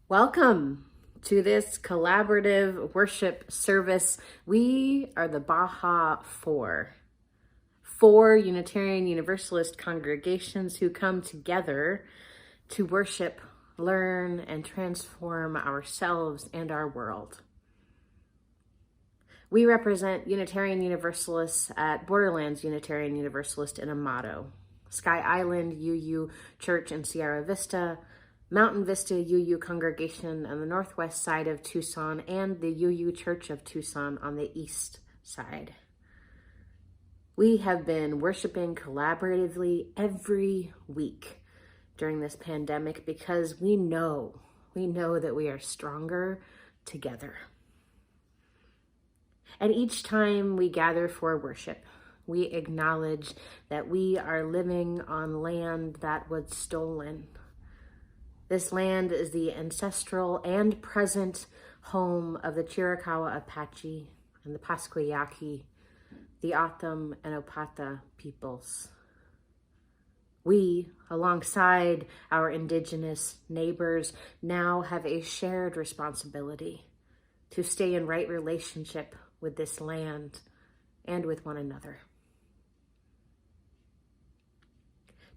Welcome to this collaborative worship service. We are the Baja four Unitarian Universalist congregations who come together to worship, learn, and transform ourselves and our world. We represent Unitarian Universalists at Borderlands Unitarian Universalist in Amado, Sky Island UU Church in Sierra Vista, Mountain Vista UU Congregation on the northwest side of Tucson, and the UU Church of Tucson on the east side. We have been worshiping collaboratively every week during this pandemic because we know that we are stronger together. And each time we gather for worship, we acknowledge that we are living on land that was stolen. This land is the ancestral and present home of the Chiricahua Apache and the Pascua Yaqui, the O'odham and Opata peoples. We, alongside our indigenous neighbors, now have a shared responsibility to stay in right relationship with this land and with one another.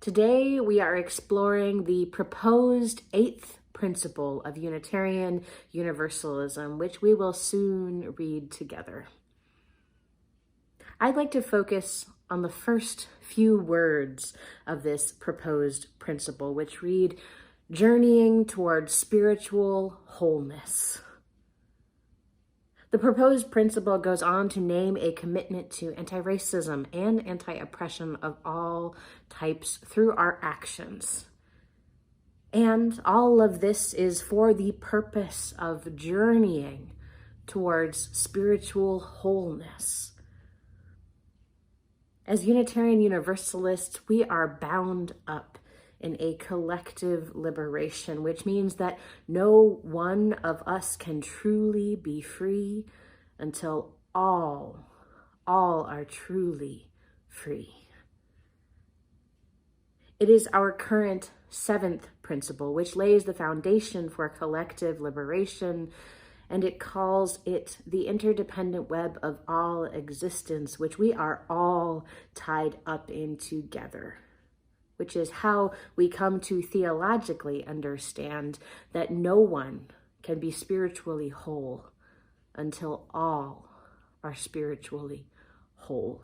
Today, we are exploring the proposed 8th principle of Unitarian Universalism, which we will soon read together. I'd like to focus on the first few words of this proposed principle, which read, journeying towards spiritual wholeness. The proposed principle goes on to name a commitment to anti-racism and anti-oppression of all types through our actions. And all of this is for the purpose of journeying towards spiritual wholeness. As Unitarian Universalists, we are bound up in a collective liberation, which means that no one of us can truly be free until all are truly free. It is our current 7th principle, which lays the foundation for collective liberation, and it calls it the interdependent web of all existence, which we are all tied up in together, which is how we come to theologically understand that no one can be spiritually whole until all are spiritually whole.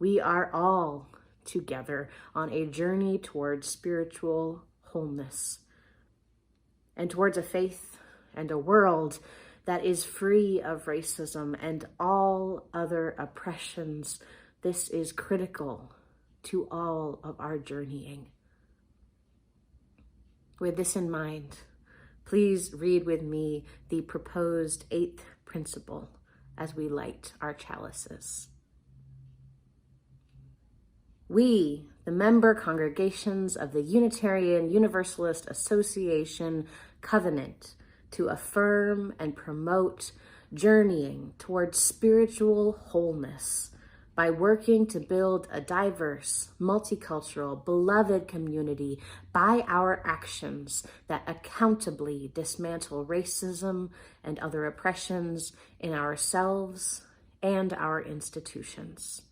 We are all together on a journey towards spiritual wholeness and towards a faith and a world that is free of racism and all other oppressions. This is critical to all of our journeying. With this in mind, please read with me the proposed 8th principle as we light our chalices. We, the member congregations of the Unitarian Universalist Association, covenant to affirm and promote journeying towards spiritual wholeness by working to build a diverse, multicultural, beloved community by our actions that accountably dismantle racism and other oppressions in ourselves and our institutions.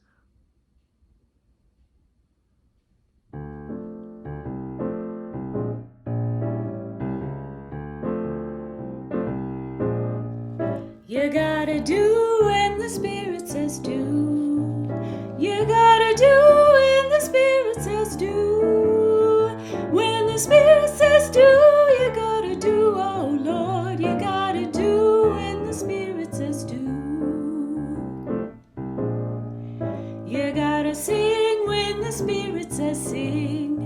You gotta do when the Spirit says do. You gotta do when the Spirit says do. When the Spirit says do, you gotta do, oh Lord. You gotta do when the Spirit says do. You gotta sing when the Spirit says sing.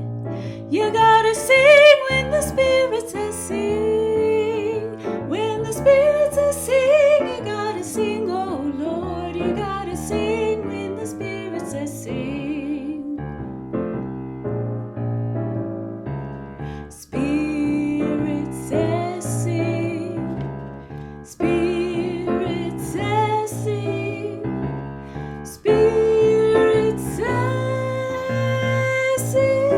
You gotta sing when the Spirit says sing. When the Spirit says sing, you gotta sing, oh Lord. You gotta sing when the Spirit says sing. Spirit says sing. Spirit says sing. Spirit says sing.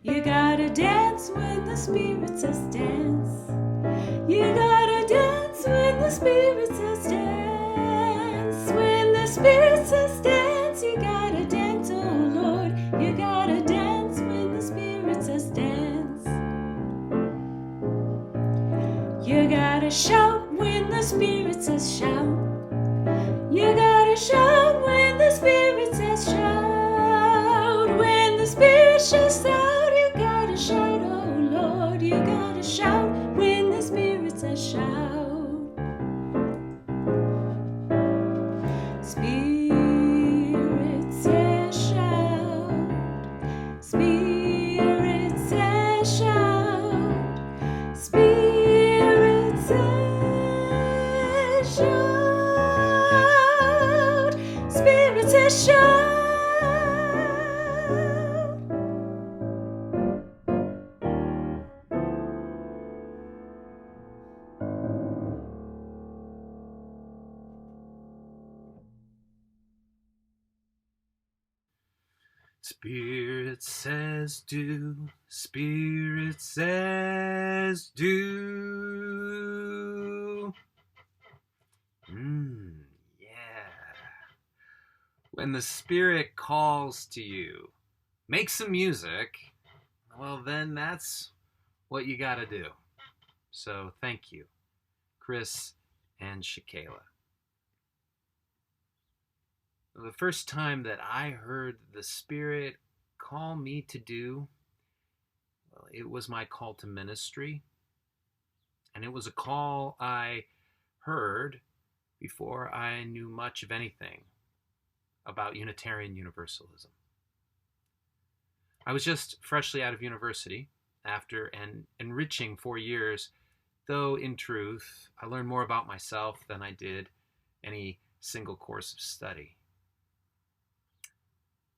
You gotta dance when the Spirit says dance. You gotta dance when the Spirit says dance. When the Spirit says dance, you gotta dance, oh Lord. You gotta dance when the Spirit says dance. You gotta shout when the Spirit says shout. You gotta shout when the Spirit says shout. When the Spirit shouts out, you gotta shout, oh Lord. You gotta shout when the Spirit says shout. Spirit says shout. Spirit says shout. Spirit says shout. Spirit says shout. Spirit says do, Spirit says do. Yeah. When the Spirit calls to you, make some music, well then that's what you gotta do. So thank you, Chris and Shakayla. The first time that I heard the Spirit call me to do, well, it was my call to ministry. And it was a call I heard before I knew much of anything about Unitarian Universalism. I was just freshly out of university after an enriching 4 years, though in truth, I learned more about myself than I did any single course of study.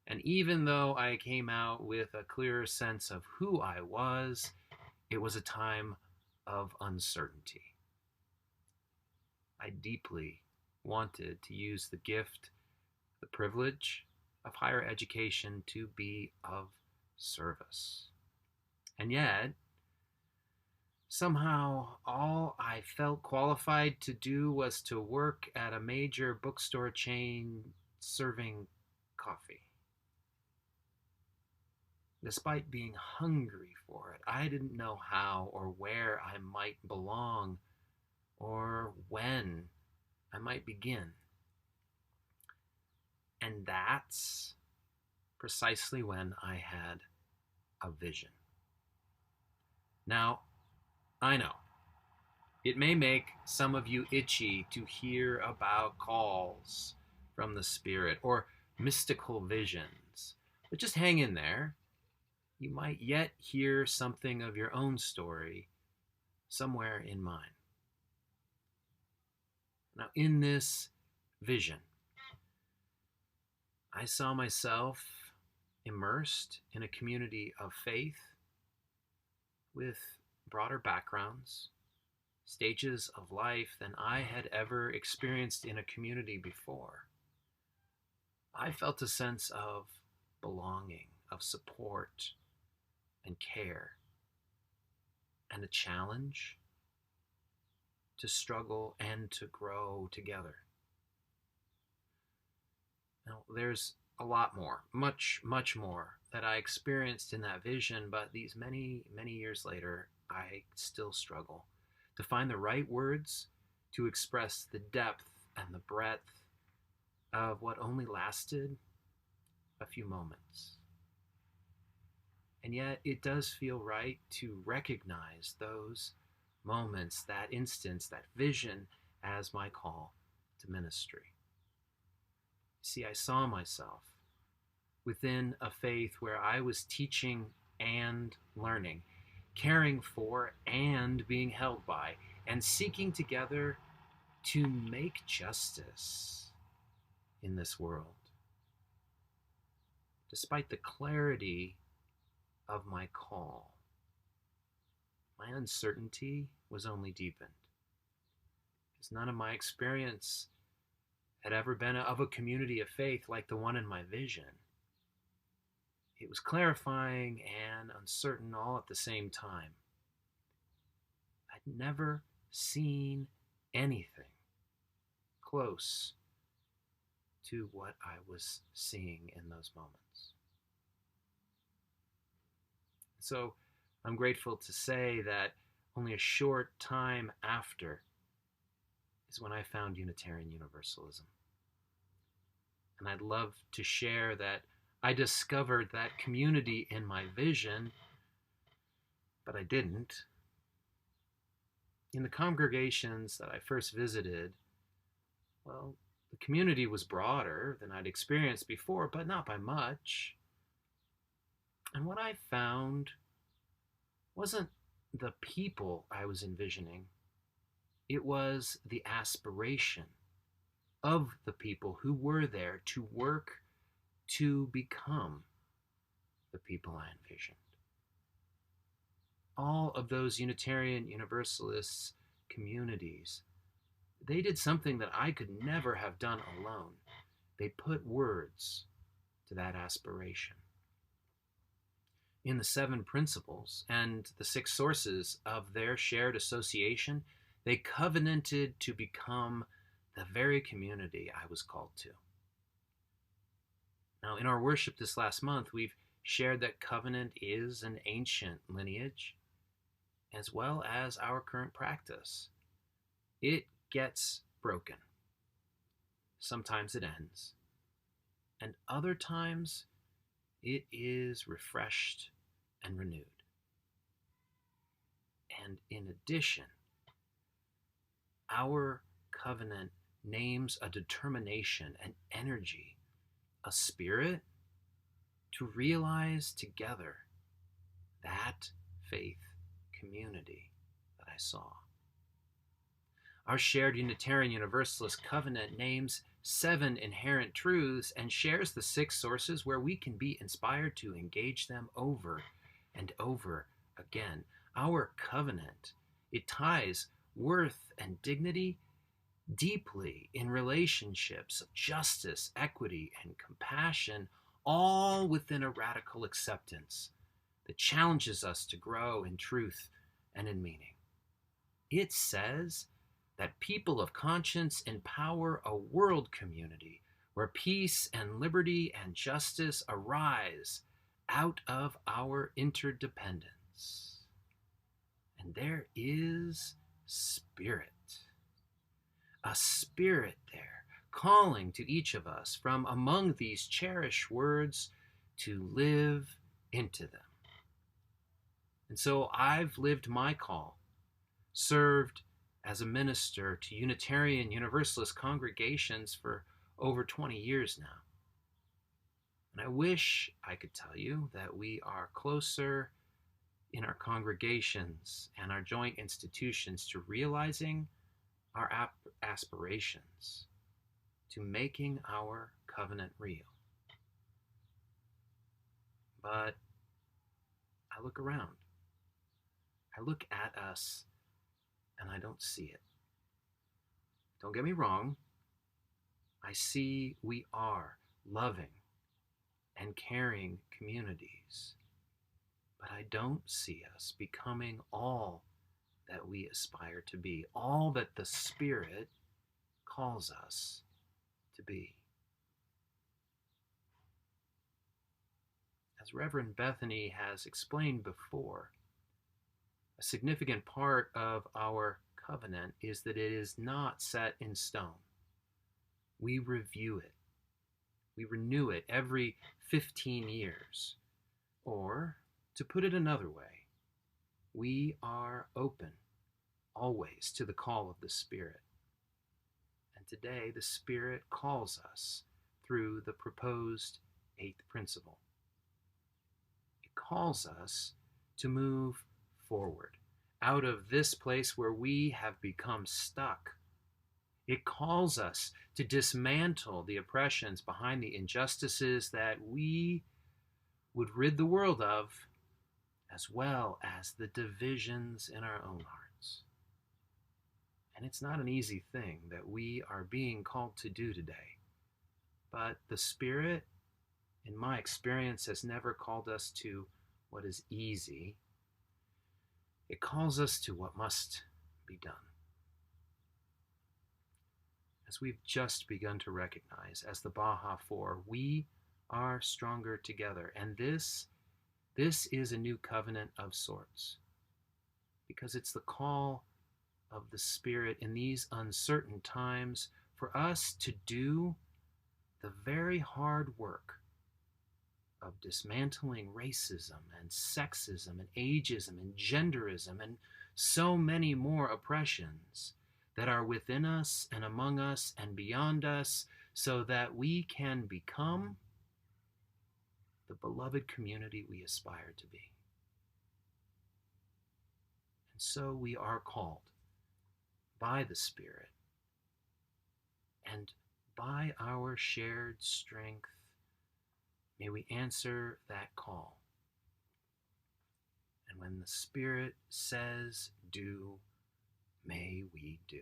And even though I came out with a clearer sense of who I was, it was a time of uncertainty. I deeply wanted to use the gift, the privilege of higher education to be of service. And yet, somehow all I felt qualified to do was to work at a major bookstore chain serving coffee. Despite being hungry for it, I didn't know how or where I might belong or when I might begin. And that's precisely when I had a vision. Now, I know it may make some of you itchy to hear about calls from the Spirit or mystical visions, but just hang in there. You might yet hear something of your own story somewhere in mine. Now, in this vision, I saw myself immersed in a community of faith with broader backgrounds, stages of life than I had ever experienced in a community before. I felt a sense of belonging, of support and care, and a challenge to struggle and to grow together. Now, there's a lot more, much, much more that I experienced in that vision, but these many, many years later, I still struggle to find the right words to express the depth and the breadth of what only lasted a few moments. And yet it does feel right to recognize those moments, that instance, that vision as my call to ministry. See, I saw myself within a faith where I was teaching and learning, caring for and being held by, and seeking together to make justice in this world. Despite the clarity of my call, my uncertainty was only deepened, because none of my experience had ever been of a community of faith like the one in my vision. It was clarifying and uncertain all at the same time. I'd never seen anything close to what I was seeing in those moments. So I'm grateful to say that only a short time after is when I found Unitarian Universalism. And I'd love to share that I discovered that community in my vision, but I didn't. In the congregations that I first visited, well, the community was broader than I'd experienced before, but not by much. And what I found wasn't the people I was envisioning. It was the aspiration of the people who were there to work to become the people I envisioned. All of those Unitarian Universalists communities, they did something that I could never have done alone. They put words to that aspiration. In the 7 principles and the 6 sources of their shared association, they covenanted to become the very community I was called to. Now, in our worship this last month, we've shared that covenant is an ancient lineage, as well as our current practice. It gets broken. Sometimes it ends. And other times it is refreshed and renewed. And in addition, our covenant names a determination, an energy, a spirit to realize together that faith community that I saw. Our shared Unitarian Universalist covenant names 7 inherent truths and shares the 6 sources where we can be inspired to engage them over and over again. Our covenant, it ties worth and dignity deeply in relationships of justice, equity, and compassion, all within a radical acceptance that challenges us to grow in truth and in meaning. It says that people of conscience empower a world community where peace and liberty and justice arise out of our interdependence. And there is spirit. a spirit there calling to each of us from among these cherished words to live into them. And so I've lived my call, served as a minister to Unitarian Universalist congregations for over 20 years now. And I wish I could tell you that we are closer in our congregations and our joint institutions to realizing our aspirations, to making our covenant real. But I look around. I look at us and I don't see it. Don't get me wrong. I see we are loving and caring communities, but I don't see us becoming all that we aspire to be, all that the Spirit calls us to be. As Reverend Bethany has explained before, a significant part of our covenant is that it is not set in stone. We review it. We renew it every 15 years. Or, to put it another way, we are open always to the call of the Spirit. And today, the Spirit calls us through the proposed 8th principle. It calls us to move forward out of this place where we have become stuck. It calls us to dismantle the oppressions behind the injustices that we would rid the world of, as well as the divisions in our own hearts. And it's not an easy thing that we are being called to do today. But the Spirit, in my experience, has never called us to what is easy. It calls us to what must be done. As we've just begun to recognize, as the Baha 4, we are stronger together. And this is a new covenant of sorts, because it's the call of the Spirit in these uncertain times for us to do the very hard work of dismantling racism and sexism and ageism and genderism and so many more oppressions that are within us and among us and beyond us, so that we can become the beloved community we aspire to be. And so we are called by the Spirit, and by our shared strength, may we answer that call. And when the Spirit says do, may we do.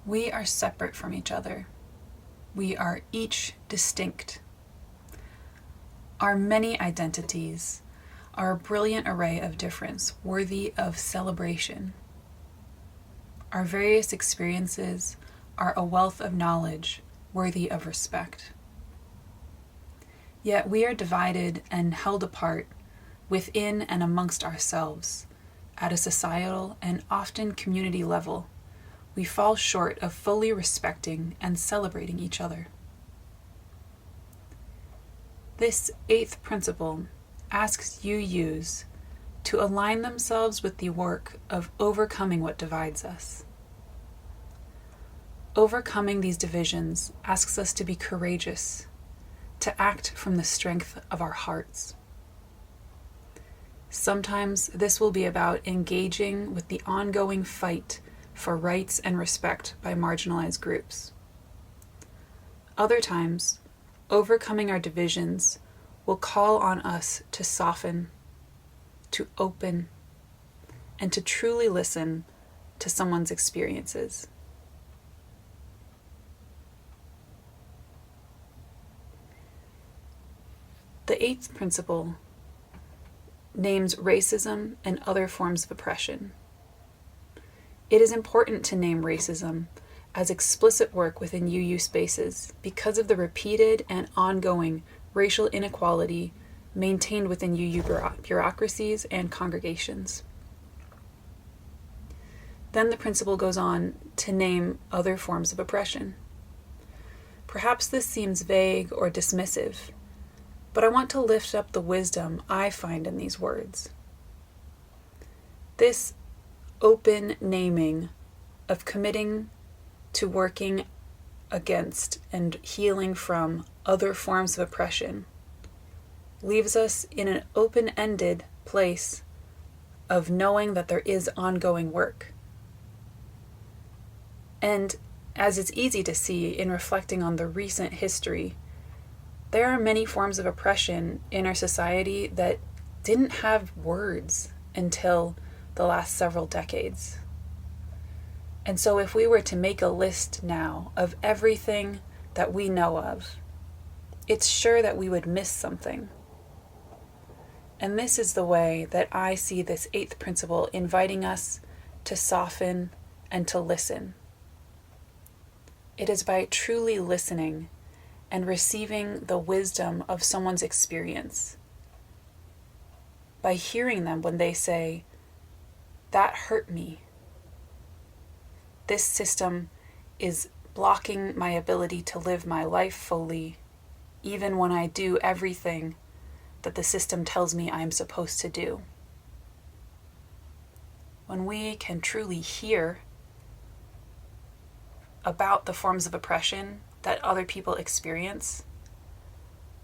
We are separate from each other. We are each distinct. Our many identities are a brilliant array of difference, worthy of celebration. Our various experiences are a wealth of knowledge, worthy of respect. Yet we are divided and held apart within and amongst ourselves, at a societal and often community level, we fall short of fully respecting and celebrating each other. This 8th principle asks UUs to align themselves with the work of overcoming what divides us. Overcoming these divisions asks us to be courageous, to act from the strength of our hearts. Sometimes this will be about engaging with the ongoing fight for rights and respect by marginalized groups. Other times, overcoming our divisions will call on us to soften, to open, and to truly listen to someone's experiences. The 8th principle names racism and other forms of oppression. It is important to name racism as explicit work within UU spaces because of the repeated and ongoing racial inequality maintained within UU bureaucracies and congregations. Then the principle goes on to name other forms of oppression. Perhaps this seems vague or dismissive, but I want to lift up the wisdom I find in these words. This open naming of committing to working against and healing from other forms of oppression leaves us in an open-ended place of knowing that there is ongoing work. And as it's easy to see in reflecting on the recent history, there are many forms of oppression in our society that didn't have words until the last several decades. And so if we were to make a list now of everything that we know of, it's sure that we would miss something. And this is the way that I see this 8th principle inviting us to soften and to listen. It is by truly listening and receiving the wisdom of someone's experience, by hearing them when they say, "That hurt me. This system is blocking my ability to live my life fully, even when I do everything that the system tells me I'm supposed to do." When we can truly hear about the forms of oppression that other people experience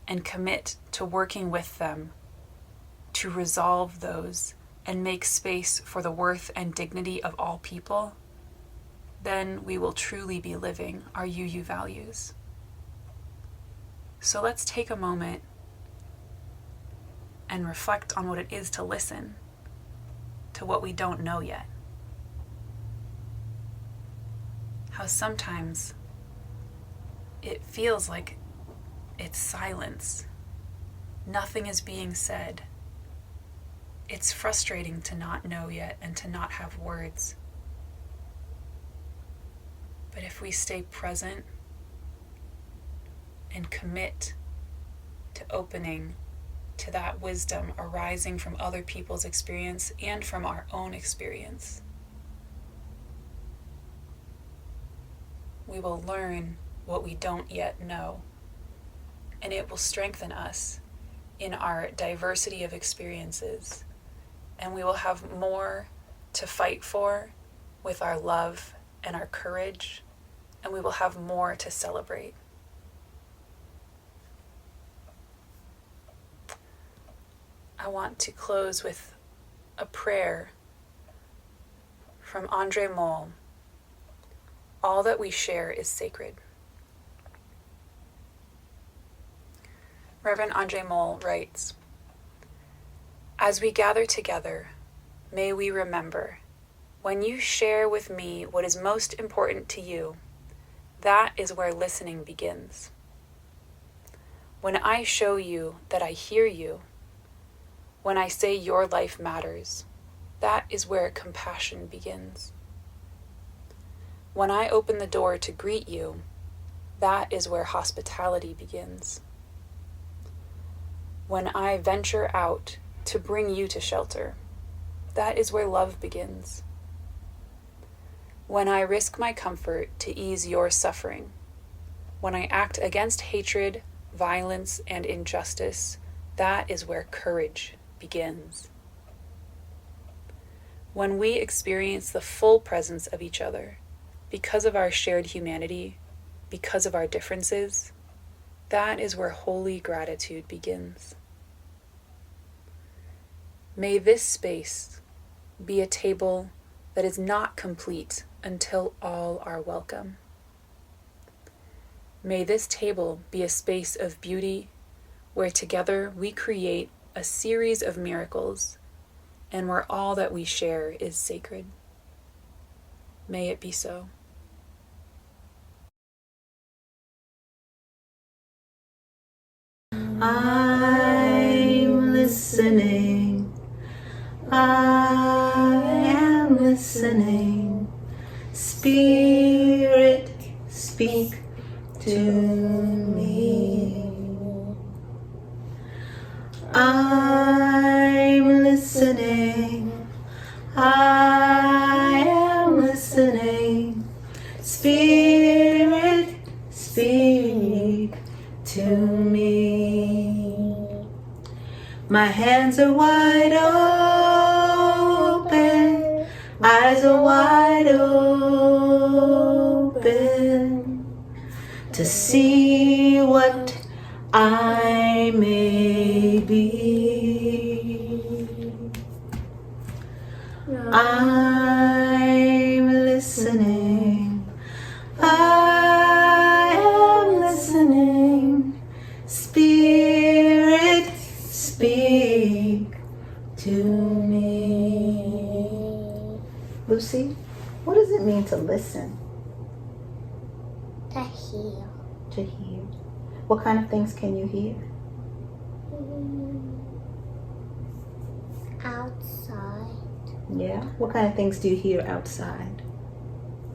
and commit to working with them to resolve those and make space for the worth and dignity of all people, then we will truly be living our UU values. So let's take a moment and reflect on what it is to listen to what we don't know yet. How sometimes it feels like it's silence. Nothing is being said. It's frustrating to not know yet and to not have words. But if we stay present and commit to opening to that wisdom arising from other people's experience and from our own experience, we will learn what we don't yet know, and it will strengthen us in our diversity of experiences, and we will have more to fight for with our love and our courage, and we will have more to celebrate. I want to close with a prayer from Andre Moll. All that we share is sacred. Reverend Andre Moll writes, "As we gather together, may we remember, when you share with me what is most important to you, that is where listening begins. When I show you that I hear you, when I say your life matters, that is where compassion begins. When I open the door to greet you, that is where hospitality begins. When I venture out to bring you to shelter, that is where love begins. When I risk my comfort to ease your suffering, when I act against hatred, violence, and injustice, that is where courage begins. When we experience the full presence of each other, because of our shared humanity, because of our differences, that is where holy gratitude begins. May this space be a table that is not complete until all are welcome. May this table be a space of beauty where together we create a series of miracles and where all that we share is sacred. May it be so. I'm listening. I am listening. Spirit, speak to me. I'm listening. I am listening. Spirit, speak to me. My hands are wide open, eyes are wide open to see what I may be. I'm listening. I am listening. Spirit, speak to me. Lucy, what does it mean to listen? To hear. To hear. What kind of things can you hear? Outside. Yeah. What kind of things do you hear outside?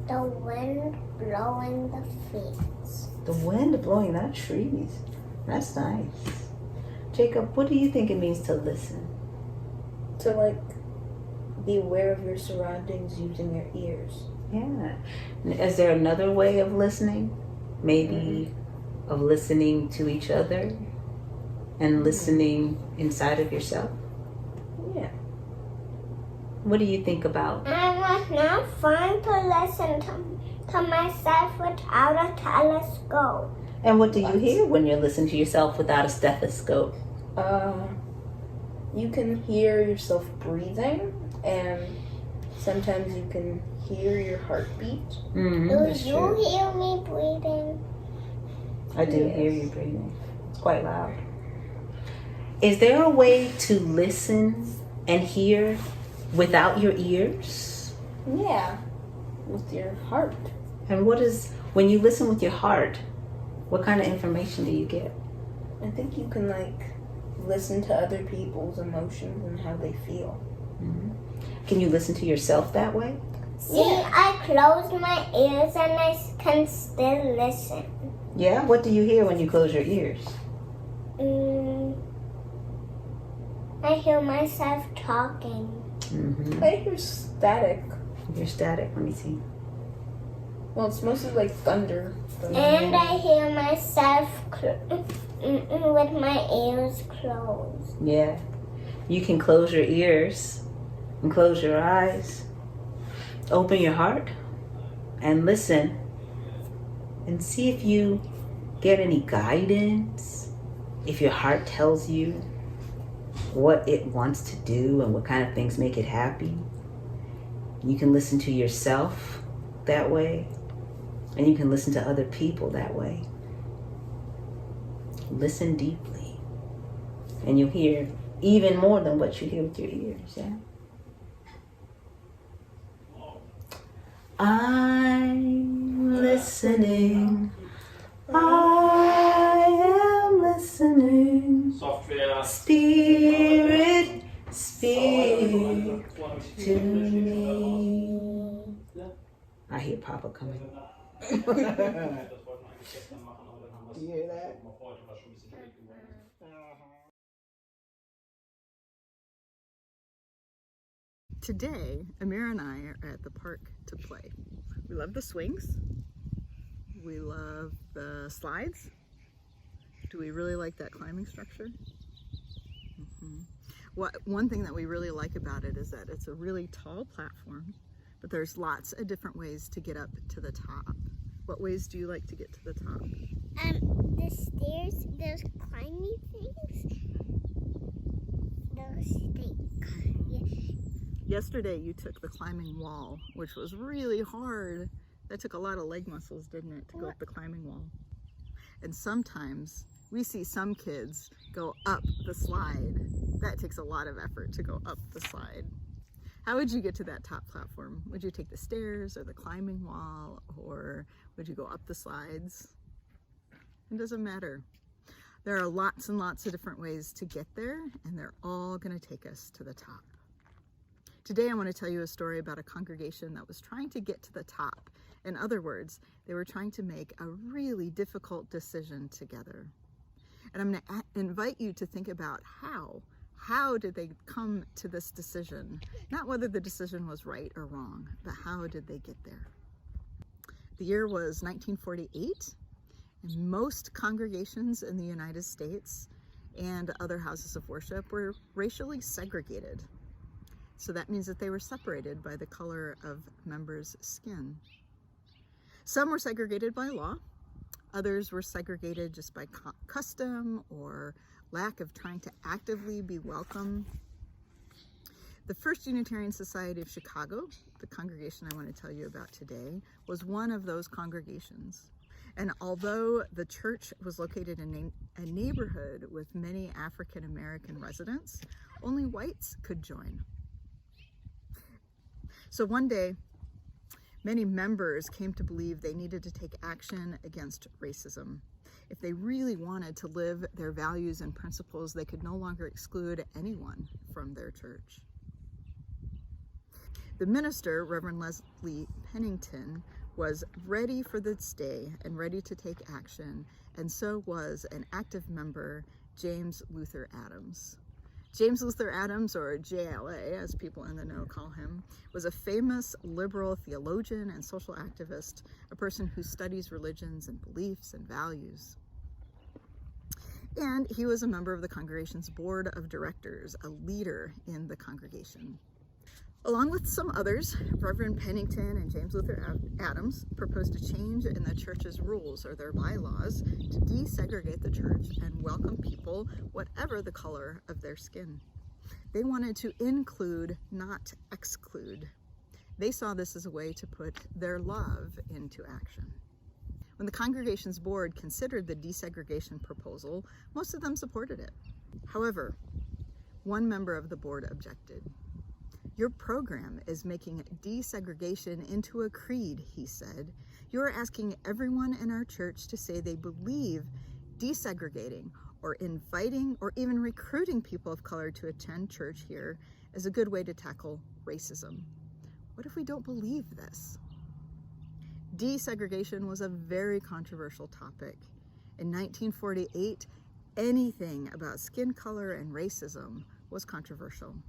The wind blowing the fields. The wind blowing the trees. That's nice. Jacob, what do you think it means to listen? To be aware of your surroundings using your ears. Yeah. Is there another way of listening? Maybe of listening to each other and listening inside of yourself? Yeah. What do you think about? I was not fun to listen to myself without a telescope. And what do you hear when you're listening to yourself without a stethoscope? You can hear yourself breathing, and sometimes you can hear your heartbeat. Mm-hmm. Do you hear me breathing? I do hear you breathing. It's quite loud. Is there a way to listen and hear without your ears? Yeah, with your heart. And when you listen with your heart, what kind of information do you get? I think you can listen to other people's emotions and how they feel. Mm-hmm. Can you listen to yourself that way? See, I close my ears and I can still listen. Yeah? What do you hear when you close your ears? I hear myself talking. Mm-hmm. I hear static. Your static, let me see. Well, it's mostly like thunder. And I hear myself with my ears closed. Yeah. You can close your ears and close your eyes. Open your heart and listen and see if you get any guidance, if your heart tells you what it wants to do and what kind of things make it happy. You can listen to yourself that way, and you can listen to other people that way. Listen deeply, and you'll hear even more than what you hear with your ears. Yeah. I'm listening. I am listening. Spirit, speak to me. I hear Papa coming. Do you hear that? Today, Amira and I are at the park to play. We love the swings. We love the slides. Do we really like that climbing structure? One thing that we really like about it is that it's a really tall platform, but there's lots of different ways to get up to the top. What ways do you like to get to the top? The stairs, those climbing things. Those things. Yesterday you took the climbing wall, which was really hard. That took a lot of leg muscles, didn't it, to go up the climbing wall? And sometimes we see some kids go up the slide. That takes a lot of effort to go up the slide. How would you get to that top platform? Would you take the stairs or the climbing wall, or would you go up the slides? It doesn't matter. There are lots and lots of different ways to get there, and they're all going to take us to the top. Today I want to tell you a story about a congregation that was trying to get to the top. In other words, they were trying to make a really difficult decision together. And I'm going to invite you to think about how did they come to this decision? Not whether the decision was right or wrong, but how did they get there? The year was 1948, and most congregations in the United States and other houses of worship were racially segregated. So that means that they were separated by the color of members' skin. Some were segregated by law. Others were segregated just by custom or lack of trying to actively be welcome. The First Unitarian Society of Chicago, the congregation I want to tell you about today, was one of those congregations. And although the church was located in a neighborhood with many African American residents, only whites could join. So one day, many members came to believe they needed to take action against racism. If they really wanted to live their values and principles, they could no longer exclude anyone from their church. The minister, Reverend Leslie Pennington, was ready for this day and ready to take action, and so was an active member, James Luther Adams. James Luther Adams, or JLA, as people in the know call him, was a famous liberal theologian and social activist, a person who studies religions and beliefs and values. And he was a member of the congregation's board of directors, a leader in the congregation. Along with some others, Reverend Pennington and James Luther Adams proposed a change in the church's rules, or their bylaws, to desegregate the church and welcome people whatever the color of their skin. They wanted to include, not exclude. They saw this as a way to put their love into action. When the congregation's board considered the desegregation proposal, most of them supported it. However, one member of the board objected. "Your program is making desegregation into a creed," he said. "You're asking everyone in our church to say they believe desegregating or inviting or even recruiting people of color to attend church here is a good way to tackle racism. What if we don't believe this?" Desegregation was a very controversial topic. In 1948, anything about skin color and racism was controversial.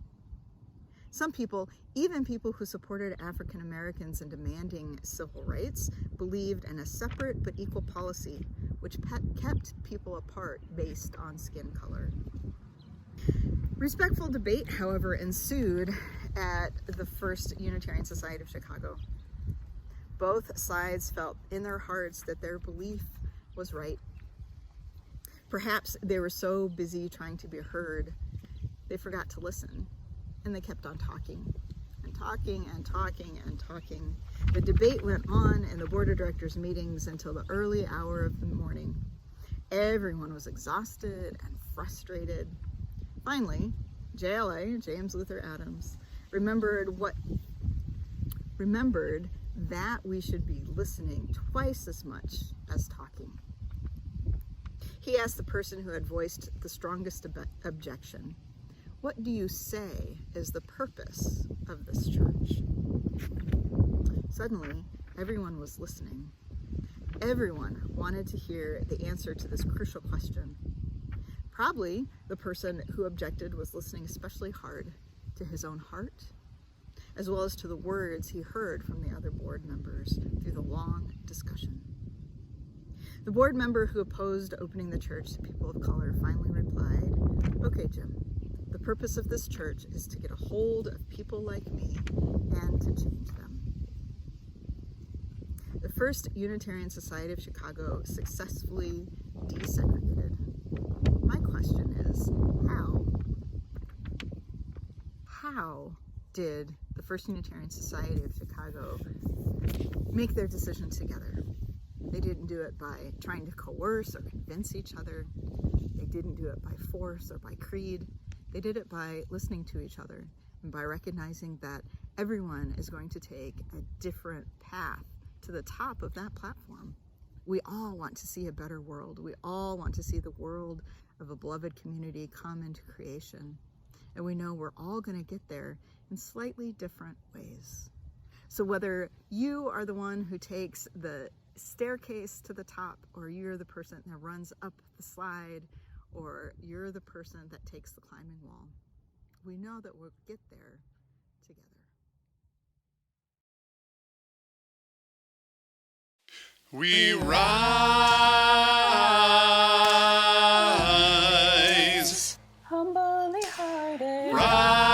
Some people, even people who supported African Americans in demanding civil rights, believed in a separate but equal policy, which kept people apart based on skin color. Respectful debate, however, ensued at the First Unitarian Society of Chicago. Both sides felt in their hearts that their belief was right. Perhaps they were so busy trying to be heard, they forgot to listen. And they kept on talking and talking and talking and talking. The debate went on in the board of directors meetings until the early hour of the morning. Everyone was exhausted and frustrated. Finally, JLA, James Luther Adams, remembered that we should be listening twice as much as talking. He asked the person who had voiced the strongest objection, "What do you say is the purpose of this church?" Suddenly, everyone was listening. Everyone wanted to hear the answer to this crucial question. Probably the person who objected was listening especially hard to his own heart, as well as to the words he heard from the other board members through the long discussion. The board member who opposed opening the church to people of color finally replied, "Okay, Jim, the purpose of this church is to get a hold of people like me and to change them." The First Unitarian Society of Chicago successfully desegregated. My question is, how? How did the First Unitarian Society of Chicago make their decision together? They didn't do it by trying to coerce or convince each other. They didn't do it by force or by creed. They did it by listening to each other and by recognizing that everyone is going to take a different path to the top of that platform. We all want to see a better world. We all want to see the world of a beloved community come into creation. And we know we're all going to get there in slightly different ways. So whether you are the one who takes the staircase to the top, or you're the person that runs up the slide, or you're the person that takes the climbing wall, we know that we'll get there together. We rise, Humbly hearted. rise,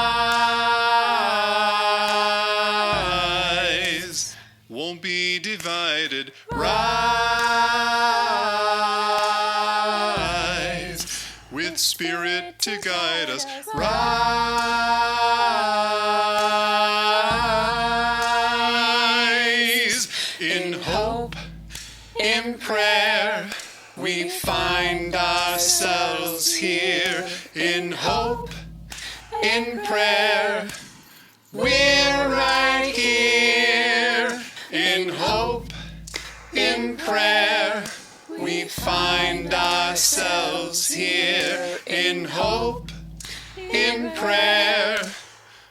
won't be divided. Rise, with Spirit to guide us. Rise, in hope, in prayer, we find ourselves here. In hope, in prayer, we're right here. In hope, in prayer, we find ourselves here. In hope, in prayer,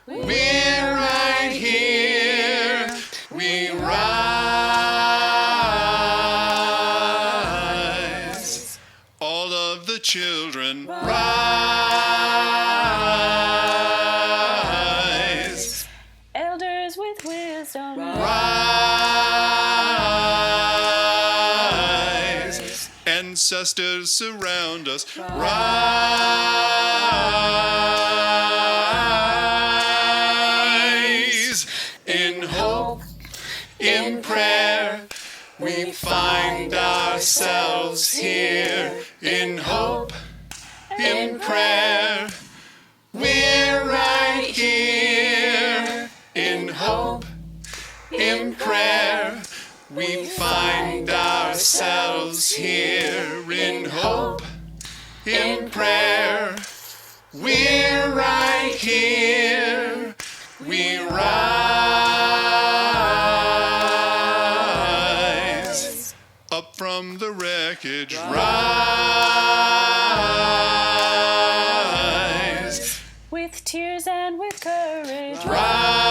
we're right here. We rise. All of the children rise. Elders with wisdom. Rise. Ancestors surround us. Rise. In hope, in prayer, we find ourselves here. In hope, in prayer, we're right here. In hope, in prayer, we find ourselves here. In hope, in prayer, we're right here. We rise up from the wreckage. Rise With tears and with courage. rise,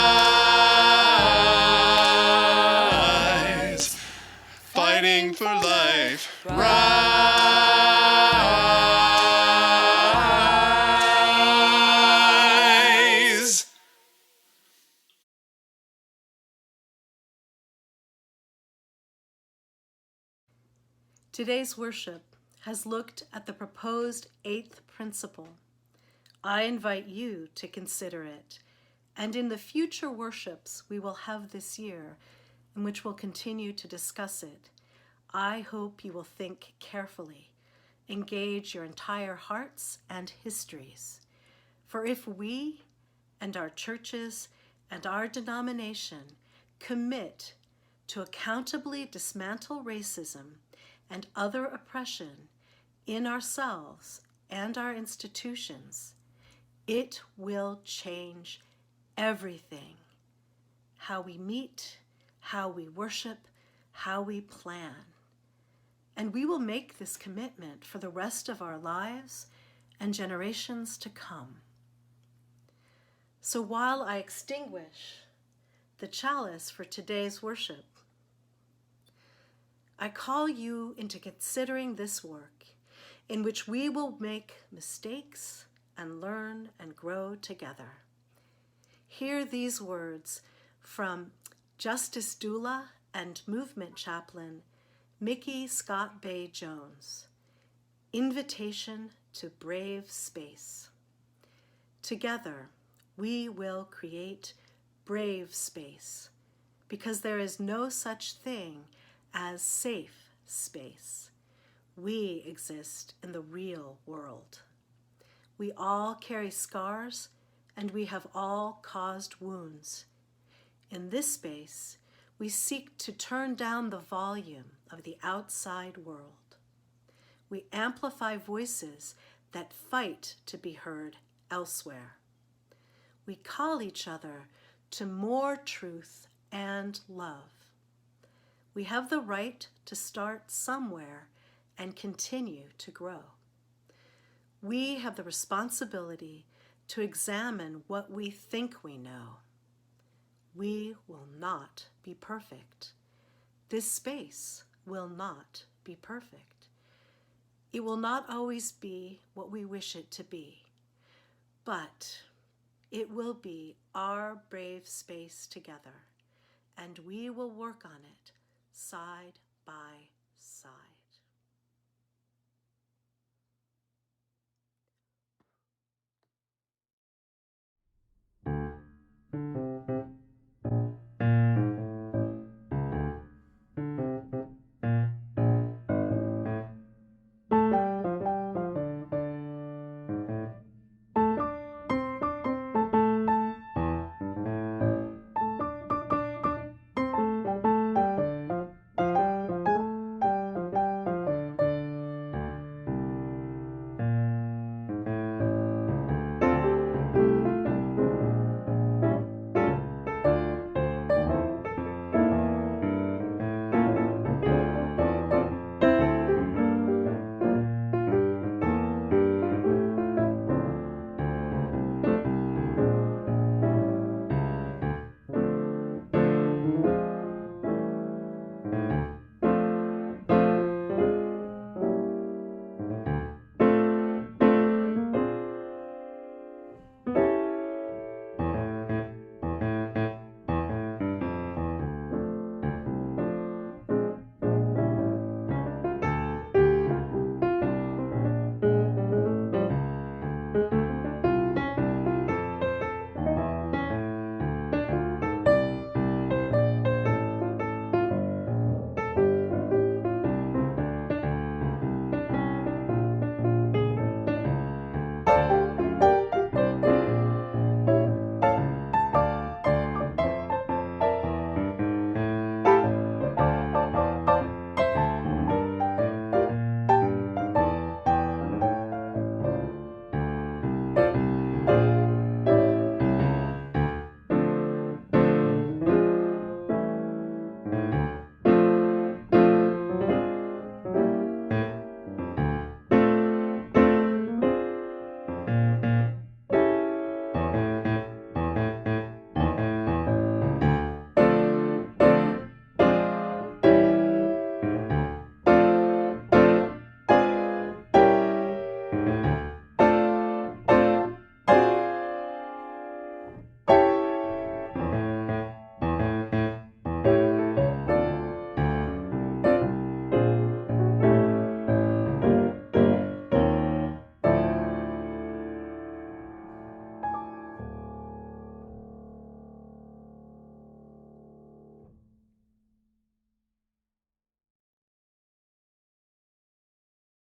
fighting for life. Rise. Today's worship has looked at the proposed 8th principle. I invite you to consider it, and in the future worships we will have this year, in which we'll continue to discuss it, I hope you will think carefully, engage your entire hearts and histories. For if we and our churches and our denomination commit to accountably dismantle racism and other oppression in ourselves and our institutions, it will change everything. How we meet, how we worship, how we plan. And we will make this commitment for the rest of our lives and generations to come. So while I extinguish the chalice for today's worship, I call you into considering this work in which we will make mistakes and learn and grow together. hear these words from Justice Doula and Movement Chaplain Mickey Scott Bay Jones. Invitation to brave space. Together, we will create brave space, because there is no such thing as safe space. We exist in the real world. We all carry scars, and we have all caused wounds. In this space, we seek to turn down the volume of the outside world. We amplify voices that fight to be heard elsewhere. We call each other to more truth and love. We have the right to start somewhere and continue to grow. We have the responsibility to examine what we think we know. We will not be perfect. This space will not be perfect. It will not always be what we wish it to be, but it will be our brave space together, and we will work on it side by side.